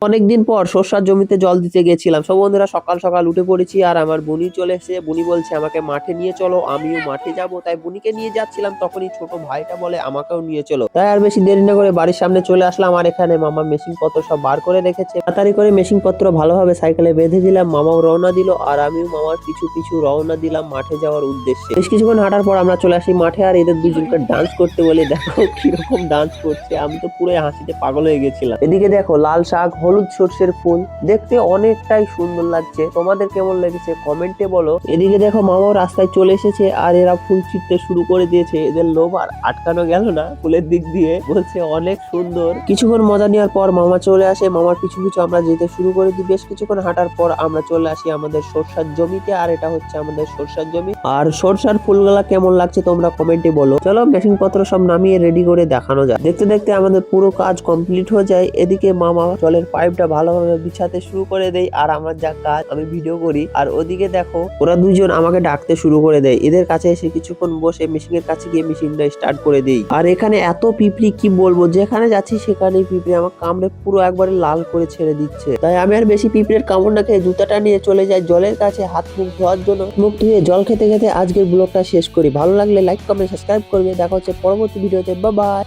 অনেকদিন পর সর্ষার জমিতে জল দিতে গেছিলাম। সব বন্ধুরা সকাল সকাল উঠে পড়েছি আর আমার বুনি চলে এসেছে। বুনি বলছে আমাকে মাঠে নিয়ে চলো, আমিও মাঠে যাব। তাই বুনিকে নিয়ে যাচ্ছিলাম, তখনই ছোট ভাইটা বলে আমাকেও নিয়ে চলো। তাই আর বেশি দেরি না করে বাড়ির সামনে চলে আসলাম। আর এখানে মামা মেশিন পত্র সব বার করে রেখেছে। তাড়াতাড়ি করে মেশিন পত্র ভালোভাবে সাইকেলে বেঁধে দিলাম। মামাও রওনা দিল আর আমিও মামার পিছু পিছু রওনা দিলাম মাঠে যাওয়ার উদ্দেশ্যে। বেশ কিছুক্ষণ হাঁটার পর আমরা চলে আসি মাঠে। আর এদের দুজনকে ডান্স করতে বলে দেখো কিরকম ডান্স করছে, আমি তো পুরো হাসিতে পাগল হয়ে গেছিলাম। এদিকে দেখো লাল শাক, হলুদ সর্ষের ফুল দেখতে অনেকটাই সুন্দর লাগছে। তোমাদের কেমন লেগেছে কমেন্টে বলো। এদিকে দেখো মামাও রাস্তায় চলে এসেছে আর এরা ফুল ছিঁড়তে শুরু করে দিয়েছে। এদের লোভ আর আটকানো গেল না, ফুলের দিক দিয়ে বলছে অনেক সুন্দর। কিছুক্ষণ মজা নেওয়ার পর মামা চলে আসে। মামার পিছু পিছু আমরা যেতে শুরু করে দিই। বেশ কিছুক্ষণ হাঁটার পর আমরা চলে আসি আমাদের সরষার জমিতে। আর এটা হচ্ছে আমাদের সরষার জমি। আর সরষার ফুলগুলা কেমন লাগছে তোমরা কমেন্টে বলো। চলো মেশিন পত্র সব নামিয়ে রেডি করে দেখানো যায়। দেখতে দেখতে আমাদের পুরো কাজ কমপ্লিট হয়ে যায়। এদিকে মামা জলের পাইপটা ভালোভাবে বিছাতে শুরু করে দেয় আর আমার যা কাজ আমি ভিডিও করি। আর ওদিকে দেখো ওরা দুজন আমাকে ডাকতে শুরু করে দেয়। এদের কাছে এসে কিছুক্ষণ বসে মেশিনের কাছে গিয়ে মেশিনটা স্টার্ট করে দেই। আর এখানে এত পিঁপড়ি কি বলবো, যেখানে যাচ্ছি সেখানেই পিঁপড়ে আমার কামড়ে পুরো একবারে লাল করে ছেড়ে দিচ্ছে। তাই আমি আর বেশি পিঁপড়ের কামড় না খেয়ে জুতাটা নিয়ে চলে যাই জলের কাছে হাত মুখ ধোয়ার জন্য। মুখ ধুয়ে জল খেতে খেতে আজকের ব্লগটা শেষ করি। ভালো লাগলে লাইক কমেন্ট সাবস্ক্রাইব করবে। দেখা হচ্ছে পরবর্তী ভিডিওতে। Bye bye.